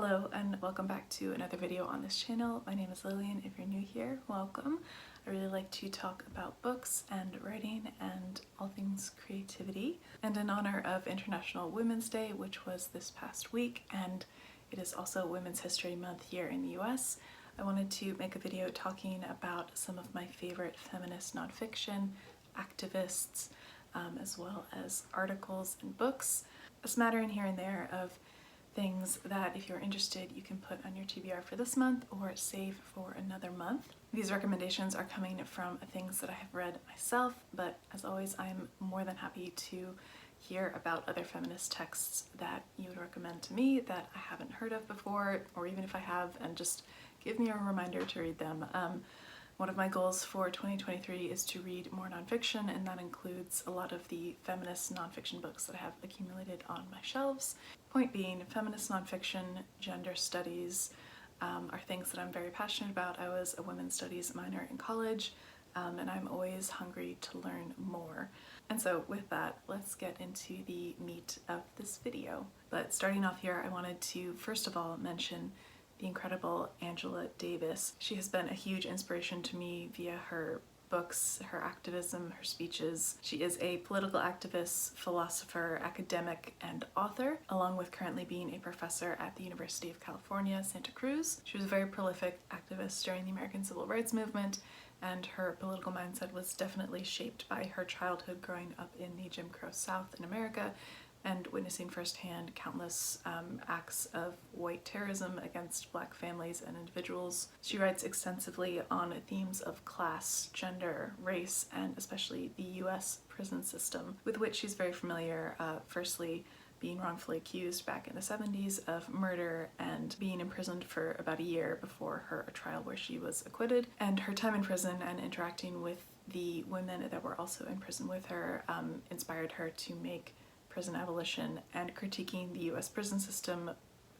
Hello and welcome back to another video on this channel. My name is Lillian. If you're new here, welcome. I really like to talk about books and writing and all things creativity. And in honor of International Women's Day, which was this past week, and it is also Women's History Month here in the US, I wanted to make a video talking about some of my favorite feminist nonfiction, activists, as well as articles and books. A smattering here and there of things that, if you're interested, you can put on your TBR for this month or save for another month. These recommendations are coming from things that I have read myself, but as always, I'm more than happy to hear about other feminist texts that you would recommend to me that I haven't heard of before, or even if I have, and just give me a reminder to read them. One of my goals for 2023 is to read more nonfiction, and that includes a lot of the feminist nonfiction books that I have accumulated on my shelves. Point being, feminist nonfiction, gender studies are things that I'm very passionate about. I was a women's studies minor in college, and I'm always hungry to learn more. And so with that, let's get into the meat of this video. But starting off here, I wanted to first of all mention the incredible Angela Davis. She has been a huge inspiration to me via her books, her activism, her speeches. She is a political activist, philosopher, academic, and author, along with currently being a professor at the University of California, Santa Cruz. She was a very prolific activist during the American Civil Rights Movement, and her political mindset was definitely shaped by her childhood growing up in the Jim Crow South in America and witnessing firsthand countless acts of white terrorism against Black families and individuals. She writes extensively on themes of class, gender, race, and especially the US prison system, with which she's very familiar, firstly being wrongfully accused back in the 70s of murder and being imprisoned for about a year before her trial where she was acquitted. And her time in prison and interacting with the women that were also in prison with her inspired her to make prison abolition and critiquing the US prison system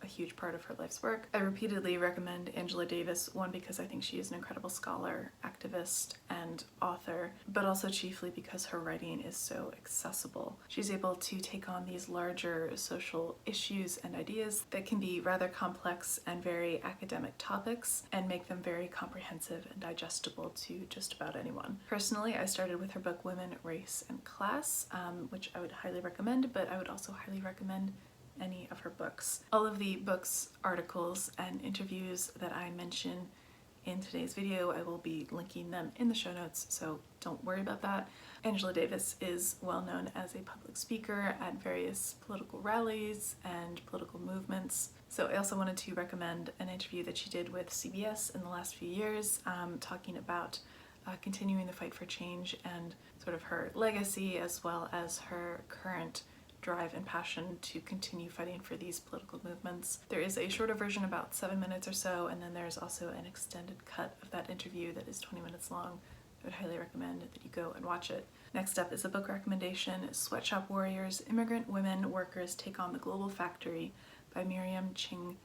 a huge part of her life's work. I repeatedly recommend Angela Davis, one, because I think she is an incredible scholar, activist, and author, but also chiefly because her writing is so accessible. She's able to take on these larger social issues and ideas that can be rather complex and very academic topics and make them very comprehensive and digestible to just about anyone. Personally, I started with her book Women, Race, and Class, which I would highly recommend, but I would also highly recommend any of her books. All of the books, articles, and interviews that I mention in today's video, I will be linking them in the show notes, so don't worry about that. Angela Davis is well known as a public speaker at various political rallies and political movements. So I also wanted to recommend an interview that she did with CBS in the last few years, talking about continuing the fight for change and sort of her legacy as well as her current drive and passion to continue fighting for these political movements. There is a shorter version, about 7 minutes or so, and then there's also an extended cut of that interview that is 20 minutes long. I would highly recommend that you go and watch it. Next up is a book recommendation, Sweatshop Warriors, Immigrant Women Workers Take on the Global Factory by Miriam, Ching,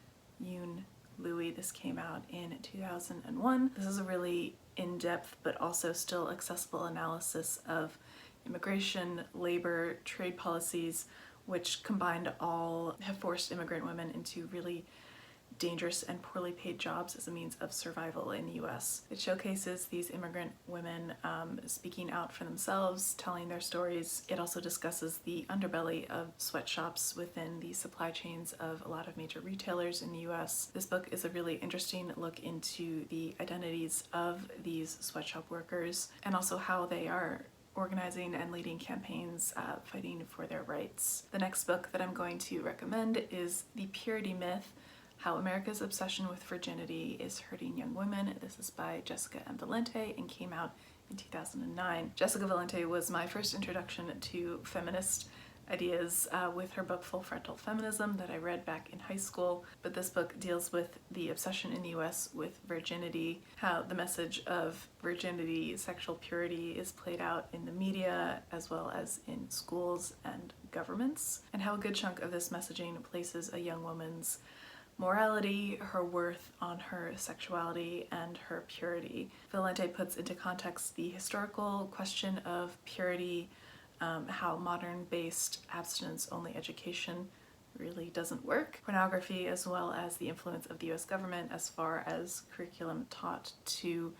Yoon, Louie. This came out in 2001. This is a really in-depth but also still accessible analysis of immigration, labor, trade policies, which combined all have forced immigrant women into really dangerous and poorly paid jobs as a means of survival in the US. It showcases these immigrant women speaking out for themselves, telling their stories. It also discusses the underbelly of sweatshops within the supply chains of a lot of major retailers in the US. This book is a really interesting look into the identities of these sweatshop workers and also how they are organizing and leading campaigns fighting for their rights. The next book that I'm going to recommend is The Purity Myth: How America's Obsession with Virginity is Hurting Young Women. This is by Jessica M. Valente and came out in 2009. Jessica Valente was my first introduction to feminist ideas with her book Full Frontal Feminism that I read back in high school, but this book deals with the obsession in the US with virginity, how the message of virginity, sexual purity is played out in the media as well as in schools and governments, and how a good chunk of this messaging places a young woman's morality, her worth on her sexuality, and her purity. Valente puts into context the historical question of purity, how modern-based abstinence-only education really doesn't work. Pornography, as well as the influence of the US government as far as curriculum taught to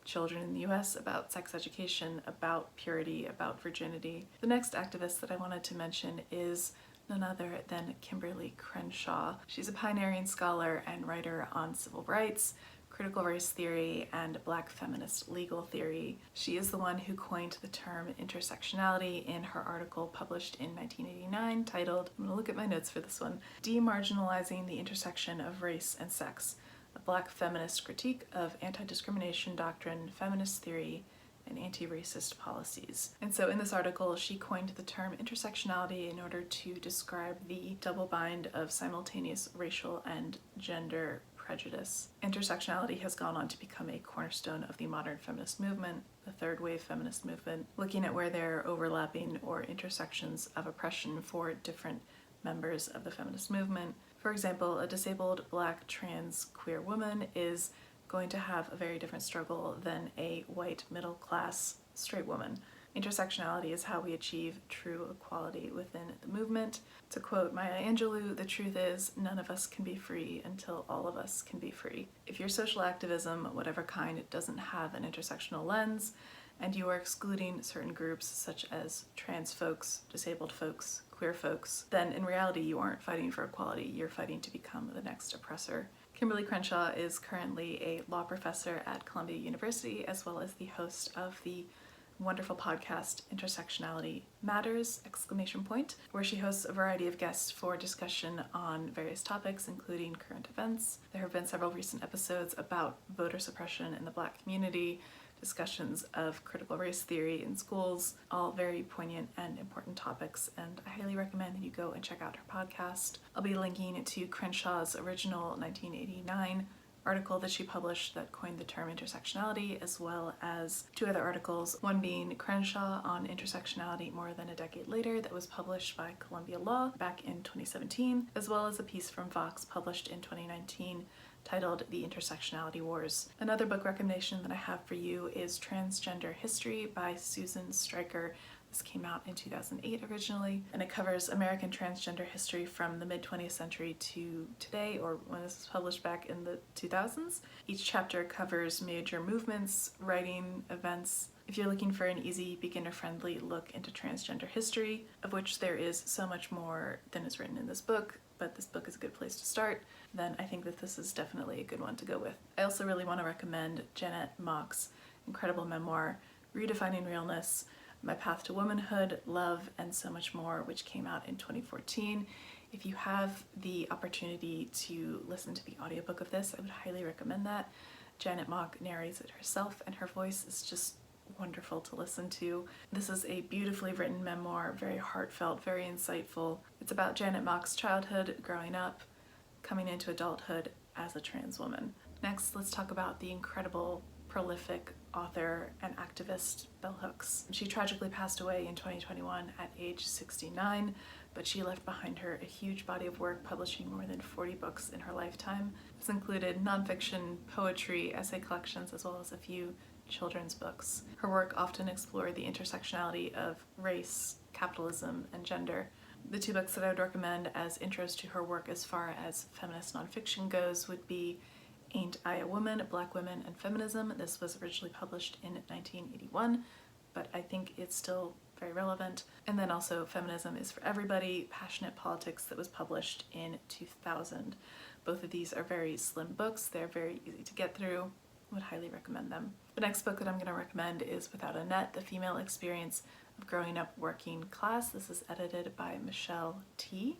children in the US about sex education, about purity, about virginity. The next activist that I wanted to mention is none other than Kimberlé Crenshaw. She's a pioneering scholar and writer on civil rights, critical race theory, and Black feminist legal theory. She is the one who coined the term intersectionality in her article published in 1989 titled, I'm gonna look at my notes for this one, Demarginalizing the Intersection of Race and Sex, a Black feminist critique of anti-discrimination doctrine, feminist theory, and anti-racist policies. And so in this article, she coined the term intersectionality in order to describe the double bind of simultaneous racial and gender prejudice. Intersectionality has gone on to become a cornerstone of the modern feminist movement, the third wave feminist movement, looking at where there are overlapping or intersections of oppression for different members of the feminist movement. For example, a disabled Black trans queer woman is going to have a very different struggle than a white middle class straight woman. Intersectionality is how we achieve true equality within the movement. To quote Maya Angelou, the truth is none of us can be free until all of us can be free. If your social activism, whatever kind, doesn't have an intersectional lens, and you are excluding certain groups such as trans folks, disabled folks, queer folks, then in reality you aren't fighting for equality, you're fighting to become the next oppressor. Kimberlé Crenshaw is currently a law professor at Columbia University, as well as the host of the wonderful podcast Intersectionality Matters! Where she hosts a variety of guests for discussion on various topics, including current events. There have been several recent episodes about voter suppression in the Black community, discussions of critical race theory in schools, all very poignant and important topics, and I highly recommend that you go and check out her podcast. I'll be linking to Crenshaw's original 1989 article that she published that coined the term intersectionality, as well as two other articles, one being Crenshaw on intersectionality more than a decade later that was published by Columbia Law back in 2017, as well as a piece from Vox published in 2019 titled The Intersectionality Wars. Another book recommendation that I have for you is Transgender History by Susan Stryker. This came out in 2008 originally, and it covers American transgender history from the mid-20th century to today, or when this was published back in the 2000s. Each chapter covers major movements, writing, events. If you're looking for an easy, beginner-friendly look into transgender history, of which there is so much more than is written in this book, but this book is a good place to start, then I think that this is definitely a good one to go with. I also really want to recommend Janet Mock's incredible memoir, Redefining Realness, My Path to Womanhood, Love, and So Much More, which came out in 2014. If you have the opportunity to listen to the audiobook of this, I would highly recommend that. Janet Mock narrates it herself, and her voice is just wonderful to listen to. This is a beautifully written memoir, very heartfelt, very insightful. It's about Janet Mock's childhood, growing up, coming into adulthood as a trans woman. Next, let's talk about the incredible, prolific author and activist Bell Hooks. She tragically passed away in 2021 at age 69, but she left behind her a huge body of work, publishing more than 40 books in her lifetime. This included nonfiction, poetry, essay collections, as well as a few children's books. Her work often explored the intersectionality of race, capitalism, and gender. The two books that I would recommend as intros to her work as far as feminist nonfiction goes would be Ain't I a Woman? Black Women and Feminism. This was originally published in 1981, but I think it's still very relevant. And then also Feminism is for Everybody, Passionate Politics, that was published in 2000. Both of these are very slim books. They're very easy to get through. I would highly recommend them. The next book that I'm going to recommend is Without a Net, The Female Experience of Growing Up Working Class. This is edited by Michelle T.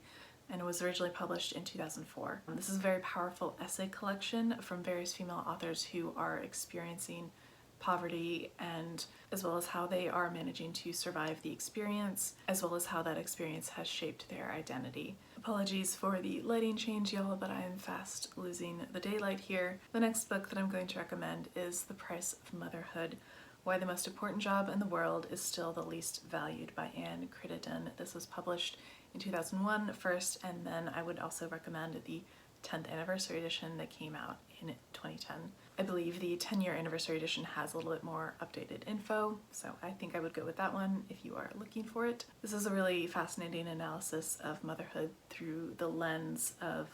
and it was originally published in 2004. This is a very powerful essay collection from various female authors who are experiencing poverty, and as well as how they are managing to survive the experience, as well as how that experience has shaped their identity. Apologies for the lighting change, y'all, but I am fast losing the daylight here. The next book that I'm going to recommend is The Price of Motherhood: Why the Most Important Job in the World is Still the Least Valued by Anne Crittenden. This was published in 2001 first, and then I would also recommend the 10th anniversary edition that came out in 2010. I believe the 10-year anniversary edition has a little bit more updated info, so I think I would go with that one if you are looking for it. This is a really fascinating analysis of motherhood through the lens of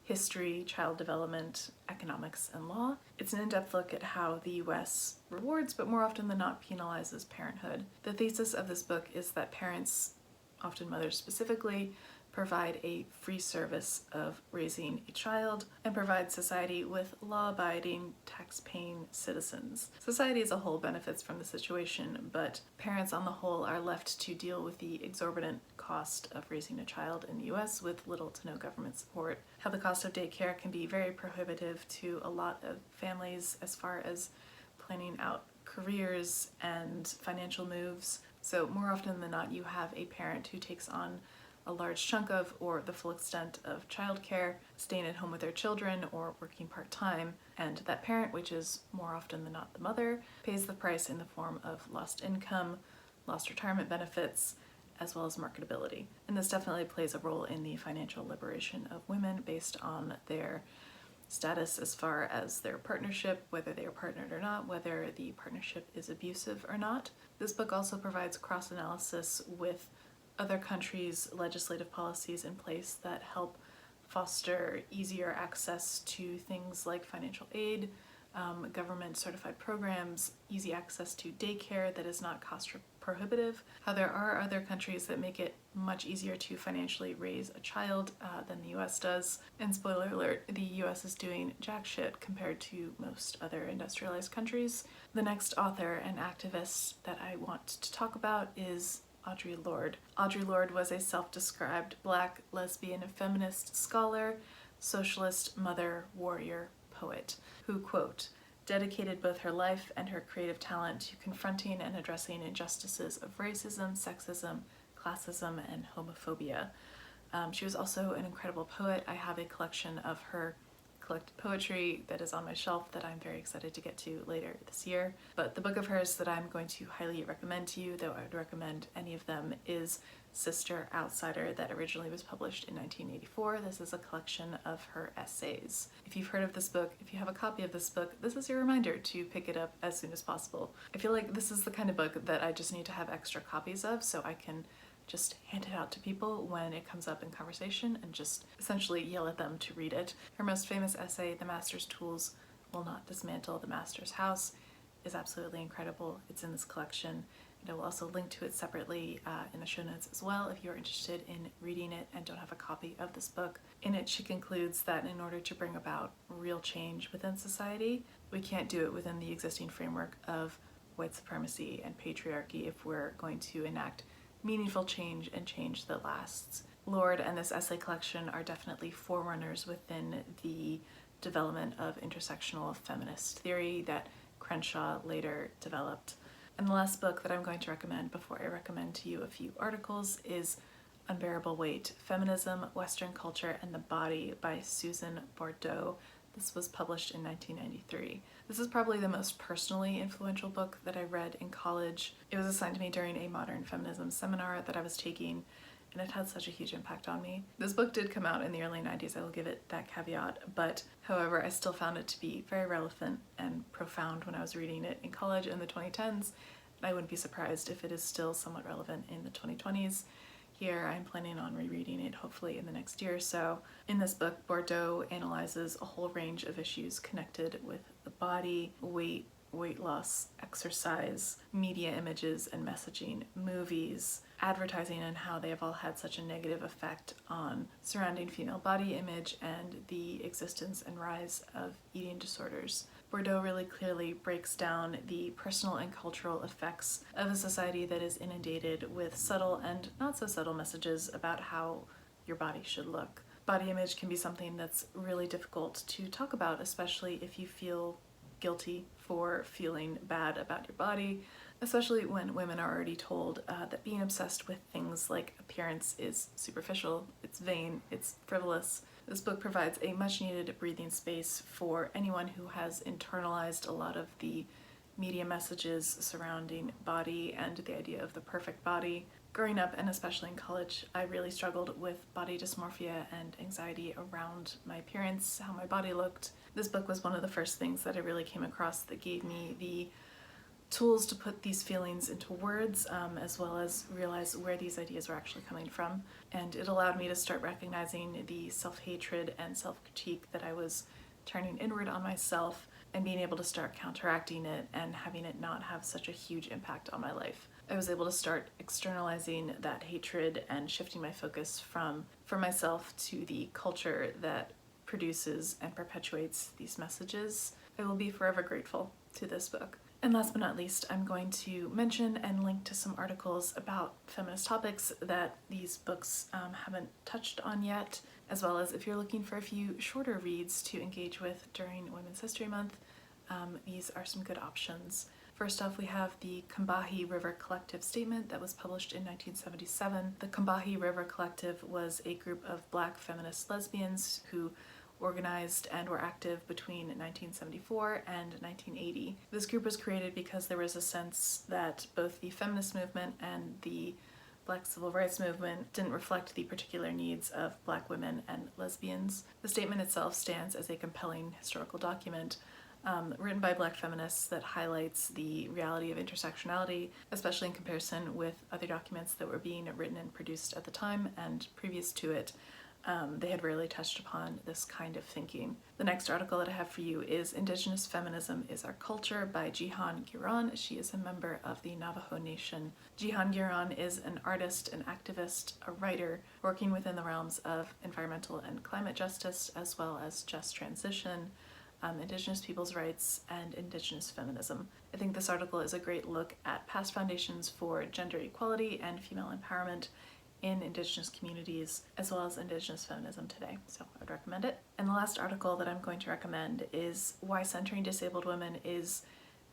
history, child development, economics, and law. It's an in-depth look at how the US rewards, but more often than not penalizes parenthood. The thesis of this book is that parents, often mothers specifically, provide a free service of raising a child and provide society with law-abiding, tax-paying citizens. Society as a whole benefits from the situation, but parents on the whole are left to deal with the exorbitant cost of raising a child in the US with little to no government support. How the cost of daycare can be very prohibitive to a lot of families as far as planning out careers and financial moves. So more often than not, you have a parent who takes on a large chunk of or the full extent of childcare, staying at home with their children or working part-time, and that parent, which is more often than not the mother, pays the price in the form of lost income, lost retirement benefits, as well as marketability. And this definitely plays a role in the financial liberation of women based on their status as far as their partnership, whether they are partnered or not, whether the partnership is abusive or not. This book also provides cross-analysis with other countries' legislative policies in place that help foster easier access to things like financial aid, government certified programs, easy access to daycare that is not cost prohibitive, how there are other countries that make it much easier to financially raise a child than the US does. And spoiler alert, the US is doing jack shit compared to most other industrialized countries. The next author and activist that I want to talk about is Audre Lorde. Audre Lorde was a self-described Black, lesbian, feminist scholar, socialist, mother, warrior, poet, who, quote, dedicated both her life and her creative talent to confronting and addressing injustices of racism, sexism, classism, and homophobia. She was also an incredible poet. I have a collection of her collected poetry that is on my shelf that I'm very excited to get to later this year. But the book of hers that I'm going to highly recommend to you, though I would recommend any of them, is Sister Outsider, that originally was published in 1984. This is a collection of her essays. If you've heard of this book, if you have a copy of this book, this is your reminder to pick it up as soon as possible. I feel like this is the kind of book that I just need to have extra copies of so I can just hand it out to people when it comes up in conversation and just essentially yell at them to read it. Her most famous essay, The Master's Tools Will Not Dismantle the Master's House, is absolutely incredible. It's in this collection, and I will also link to it separately in the show notes as well if you're interested in reading it and don't have a copy of this book. In it, she concludes that in order to bring about real change within society, we can't do it within the existing framework of white supremacy and patriarchy if we're going to enact meaningful change and change that lasts. Lorde and this essay collection are definitely forerunners within the development of intersectional feminist theory that Crenshaw later developed. And the last book that I'm going to recommend before I recommend to you a few articles is Unbearable Weight: Feminism, Western Culture, and the Body by Susan Bordeaux. This was published in 1993. This is probably the most personally influential book that I read in college. It was assigned to me during a modern feminism seminar that I was taking, and it had such a huge impact on me. This book did come out in the early 90s, I will give it that caveat, but however, I still found it to be very relevant and profound when I was reading it in college in the 2010s, and I wouldn't be surprised if it is still somewhat relevant in the 2020s. Here, I'm planning on rereading it hopefully in the next year or so. In this book, Bordeaux analyzes a whole range of issues connected with the body, weight, weight loss, exercise, media images and messaging, movies, advertising, and how they have all had such a negative effect on surrounding female body image and the existence and rise of eating disorders. Bordeaux really clearly breaks down the personal and cultural effects of a society that is inundated with subtle and not so subtle messages about how your body should look. Body image can be something that's really difficult to talk about, especially if you feel guilty for feeling bad about your body, especially when women are already told that being obsessed with things like appearance is superficial, it's vain, it's frivolous. This book provides a much needed breathing space for anyone who has internalized a lot of the media messages surrounding body and the idea of the perfect body. Growing up, and especially in college, I really struggled with body dysmorphia and anxiety around my appearance, how my body looked. This book was one of the first things that I really came across that gave me the tools to put these feelings into words, as well as realize where these ideas were actually coming from. And it allowed me to start recognizing the self-hatred and self-critique that I was turning inward on myself, and being able to start counteracting it and having it not have such a huge impact on my life. I was able to start externalizing that hatred and shifting my focus from myself to the culture that produces and perpetuates these messages. I will be forever grateful to this book. And last but not least, I'm going to mention and link to some articles about feminist topics that these books haven't touched on yet, as well as if you're looking for a few shorter reads to engage with during Women's History Month, these are some good options. First off, we have the Combahee River Collective statement that was published in 1977. The Combahee River Collective was a group of Black feminist lesbians who organized and were active between 1974 and 1980. This group was created because there was a sense that both the feminist movement and the Black civil rights movement didn't reflect the particular needs of Black women and lesbians. The statement itself stands as a compelling historical document written by Black feminists that highlights the reality of intersectionality, especially in comparison with other documents that were being written and produced at the time and previous to it. They had rarely touched upon this kind of thinking. The next article that I have for you is Indigenous Feminism is Our Culture by Jihan Giron. She is a member of the Navajo Nation. Jihan Giron is an artist, an activist, a writer, working within the realms of environmental and climate justice, as well as just transition, Indigenous people's rights, and Indigenous feminism. I think this article is a great look at past foundations for gender equality and female empowerment in Indigenous communities, as well as Indigenous feminism today, so I would recommend it. And the last article that I'm going to recommend is Why Centering Disabled Women is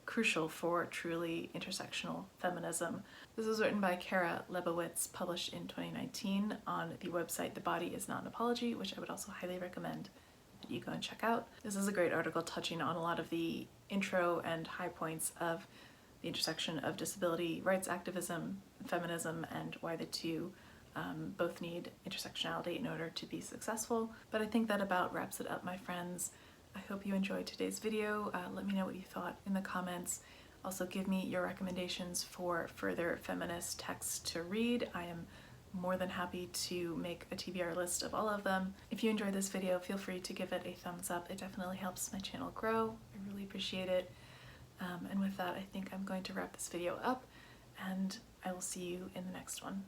Crucial for Truly Intersectional Feminism. This was written by Kara Lebowitz, published in 2019 on the website The Body Is Not an Apology, which I would also highly recommend that you go and check out. This is a great article touching on a lot of the intro and high points of the intersection of disability rights activism, feminism, and why the two both need intersectionality in order to be successful. But I think that about wraps it up, my friends. I hope you enjoyed today's video. Let me know what you thought in the comments. Also give me your recommendations for further feminist texts to read. I am more than happy to make a TBR list of all of them. If you enjoyed this video, feel free to give it a thumbs up. It definitely helps my channel grow. I really appreciate it. And with that, I think I'm going to wrap this video up, and I will see you in the next one.